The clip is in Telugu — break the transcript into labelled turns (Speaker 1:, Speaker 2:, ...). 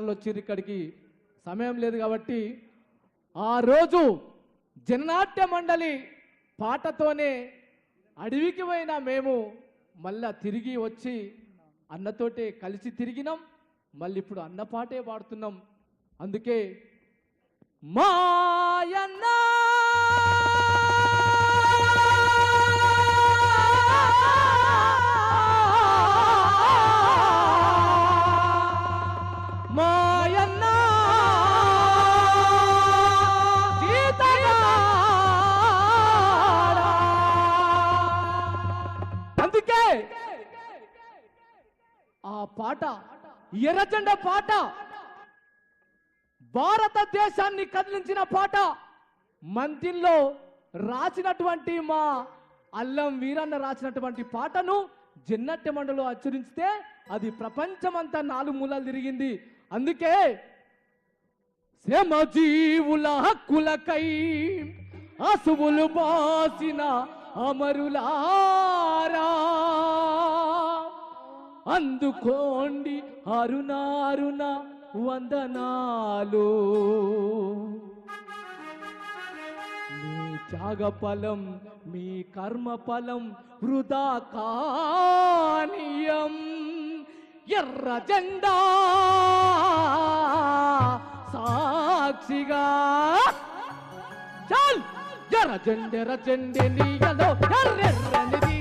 Speaker 1: వచ్చి ఇక్కడికి సమయం లేదు కాబట్టి ఆ రోజు జననాట్య మండలి పాటతోనే అడవికి పోయిన మేము మళ్ళా తిరిగి వచ్చి అన్నతోటే కలిసి తిరిగినాం. మళ్ళీ ఇప్పుడు అన్న పాటే పాడుతున్నాం. అందుకే మాయన్న మాయన్న అందుకే ఆ పాట ఎర్రజెండా పాట భారతదేశాన్ని కదిలించిన పాట మంతిల్లో రాసినటువంటి మా అల్లం వీరన్న రాసినటువంటి పాటను జన్నట్య మండలిలో అచ్చరిస్తే అది ప్రపంచమంతా 4 మూలలు తిరిగింది. అందుకే శ్రమజీవుల హక్కులకై అసువులు బాసిన అమరులారా అందుకోండి అరుణారుణ వందనాలు. మీ త్యాగఫలం మీ కర్మఫలం వృధా కానీయం. ఎర్ర జెండా సాక్షిగా చల్ ఎర్ర జెండె నీయలో ఎర్రెర్రనిది